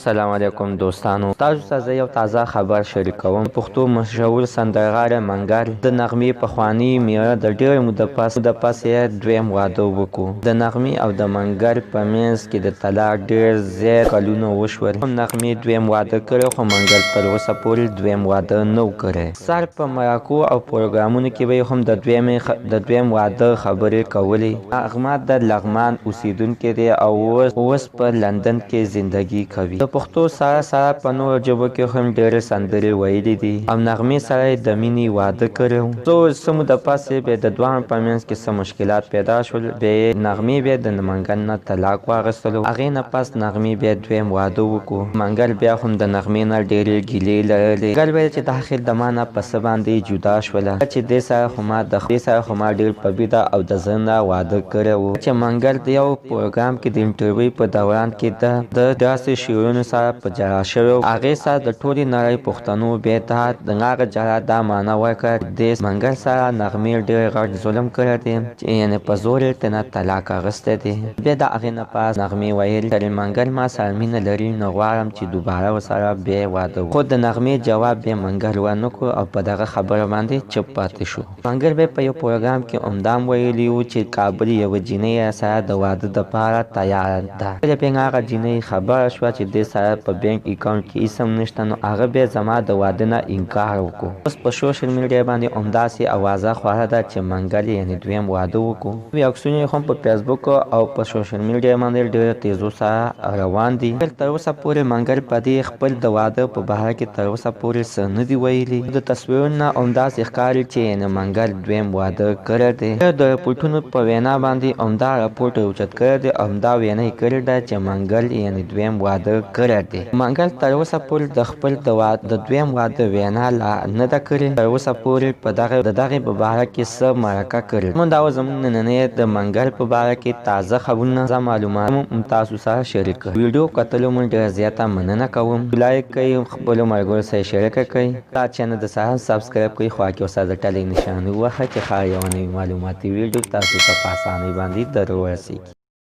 السلام علیکم دوستانو، تاسو ته زه یو تازه خبر شریکوم. پښتو مشهور سندرغاړی منګل د نغمې پخواني میړه د ډېرې مودې پس یې دویم واده وکړو. د نغمې او د منګل په منځ کې د طلاق ډېر زیات کلونه وشول. هم نغمې دویم واده کړی، خو منګل تر اوسه پورې دویم واده نه و کړی. سر په مرکو او پروګرامونو کې به هم د دویم واده خبرې کولې. نغمه د لغمان اوسیدونکی دی او اوس په لندن کې زندگی کوي. د پښتو سره په نورو ژبو کې هم ډېرې سندرې ویلي دي او نغمې سره یې د مینې واده کړی و. څه موده پس یې بیا د دواړو په منځ کې څه مشکلات پیدا شول. بیا نغمې بیا د منګل نه طلاق واخیستلو. هغې نه پس نغمې بیا دویم واده وکړو. منګل بیا هم د نغمې نه ډېرې ګیلې لرلې. منګل ویل چې د آخر د ما نه په څه باندې جدا شوله، چې دې سره خو ما ډېر په بیده او د زړه نه واده کړی و. چې منګل د یو پروګرام کې د انټرویو په دوران کې د داسې شعرونو سره په جلا شوی و. هغې سره د ټولې نړۍ پښتنو بیا د هغه جلا دا معنا ورکړه د منګل سره نغمې ډېر غټ ظلم کړی دی، چې یعنې په زور یې ترنه طلاق اخیستی دی. بیا د هغې نه پس نغمې ویل چې منګل ما سره مینه لري، نو غواړم چې دوباره ورسره بیا واده وکړو. خو د نغمې جواب بیا منګل ونه کړو او په دغه خبره باندې چوپ پاتې شو. منګل بیا په یو پروګرام کې همدام ویلي و چې کابل یوه جینۍ سره د واده دپاره تیاره ده. کله بیا هغه جینۍ خبره شوه چې دې سره په بینک اکاونټ کې هېڅ هم نشته، نو هغه بیا زما د واده نه انکار وکړو. اوس په سوشل میډیا باندې همداسې اوازه خوره ده چې منګل یعنې دویم واده وکړو. نوي عکسونه یې هم په فیسبوک او په سوشل میډیا باندې ډېرو تیزو سره روان دي. تر اوسه پورې منګل په دې خپل د واده په باره کې تر اوسه پورې څه نه دي ویلي. د تصویرونو نه همداسې ښکاري چې یعنې منګل دویم واده کړی دی. د رپورټونو په وینا باندې همدا رپورټ اوچت کړی دی او همدا وینا یې کړې ده چې منګل یعنې دویم واده کړی دی. منګل تر اوسه پورې د خپل د دویم واده وینا لا نه ده کړې. تر اوسه پورې د دغې په باره کې څه مرکه کړې. موږ دا زموږ نننۍ د منګل په باره کې تازه خبرونه، تازه معلومات هم تاسو سره شریک کړو. ویډیو کتلو مو ډېره زیاته مننه کوم. لایک کړئ، خپلو ملګرو سره شریکه کړئ. دا چینل د سره سبسکرایب کړئ، خوا کې ورسره د ټلۍ نښانې ووهئ چې ښایي یوه نوې معلوماتي ویډیو تاسو ته په اسانۍ باندې در ورسیږي.